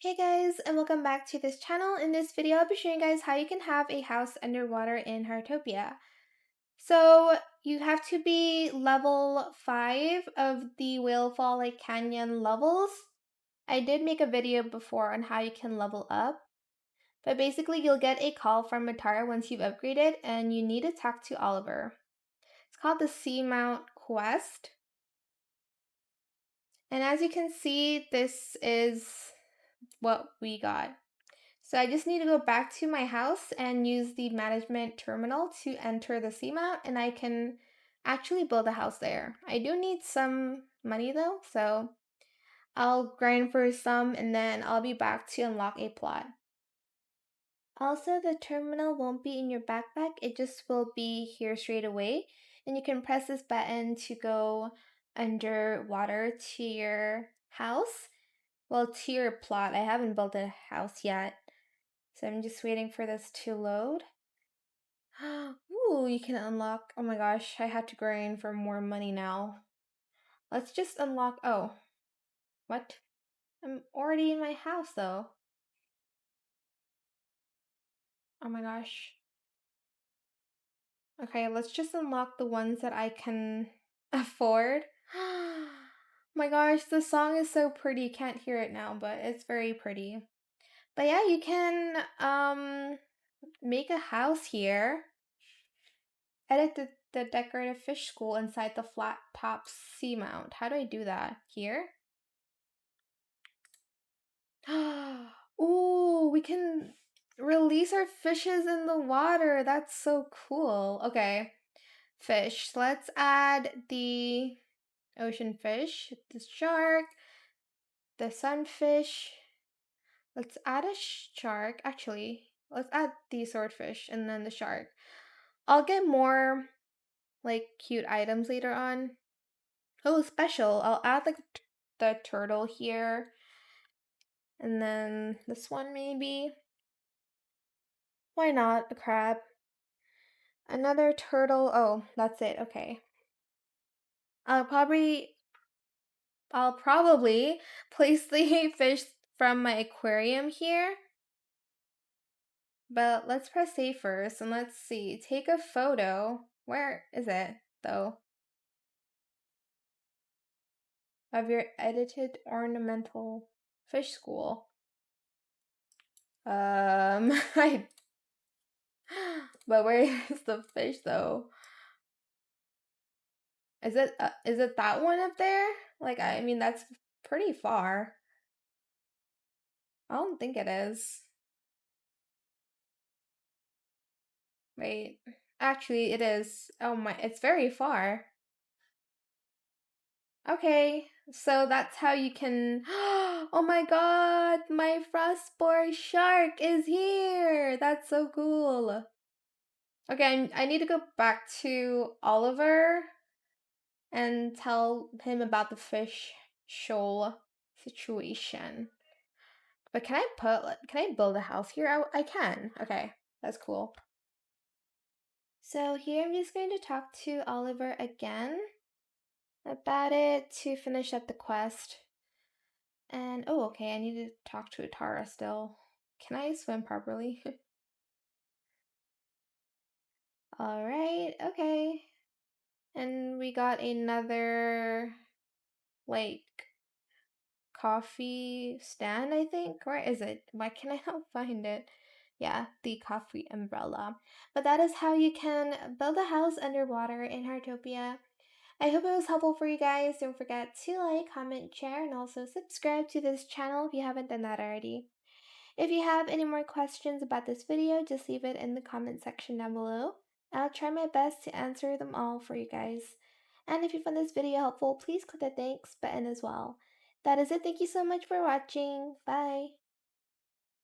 Hey guys, and welcome back to this channel. In this video, I'll be showing you guys how you can have a house underwater in Heartopia. So you have to be level 5 of the Whalefall Canyon levels. I did make a video before on how you can level up, but basically you'll get a call from Matara once you've upgraded and you need to talk to Oliver. It's called the Seamount quest. And as you can see, this is what we got. So I just need to go back to my house and use the management terminal to enter the Seamount, and I can actually build a house there. I do need some money though, so I'll grind for some and then I'll be back to unlock a plot. Also, the terminal won't be in your backpack, it just will be here straight away, and you can press this button to go underwater to your house. Well, to your plot. I haven't built a house yet. So I'm just waiting for this to load. Ooh, you can unlock. Oh my gosh, I had to grind for more money now. Let's just unlock. Oh, what? I'm already in my house though. Oh my gosh. Okay, let's just unlock the ones that I can afford. Oh my gosh, the song is so pretty. Can't hear it now, but it's very pretty. But yeah, you can make a house here. Edit the decorative fish school inside the flat top seamount. How do I do that? Here? Ooh, we can release our fishes in the water. That's so cool. Okay, fish. Let's add the ocean fish, the shark, the sunfish. Let's add a shark. Actually, let's add the swordfish and then the shark. I'll get more cute items later on. Oh, special. I'll add the turtle here. And then this one maybe. Why not a crab? Another turtle. Oh, that's it. Okay. I'll probably place the fish from my aquarium here. But let's press save first and let's see. Take a photo. Where is it though? Of your edited ornamental fish school. I but where is the fish though? Is it that one up there? I mean that's pretty far. I don't think it is. Wait. Actually, it is. Oh my, it's very far. Okay, so that's how you can. Oh my god, my frostboard shark is here! That's so cool. Okay, I need to go back to Oliver and tell him about the fish shoal situation. But can I build a house here? I can. Okay, that's cool. So here I'm just going to talk to Oliver again about it to finish up the quest. And oh, okay, I need to talk to Atara still. Can I swim properly? All right, okay. And we got another coffee stand, I think. Where is it? Why can I not find it? Yeah, the coffee umbrella. But that is how you can build a house underwater in Heartopia. I hope it was helpful for you guys. Don't forget to like, comment, share, and also subscribe to this channel if you haven't done that already. If you have any more questions about this video, just leave it in the comment section down below. I'll try my best to answer them all for you guys. And if you found this video helpful, please click the thanks button as well. That is it. Thank you so much for watching. Bye.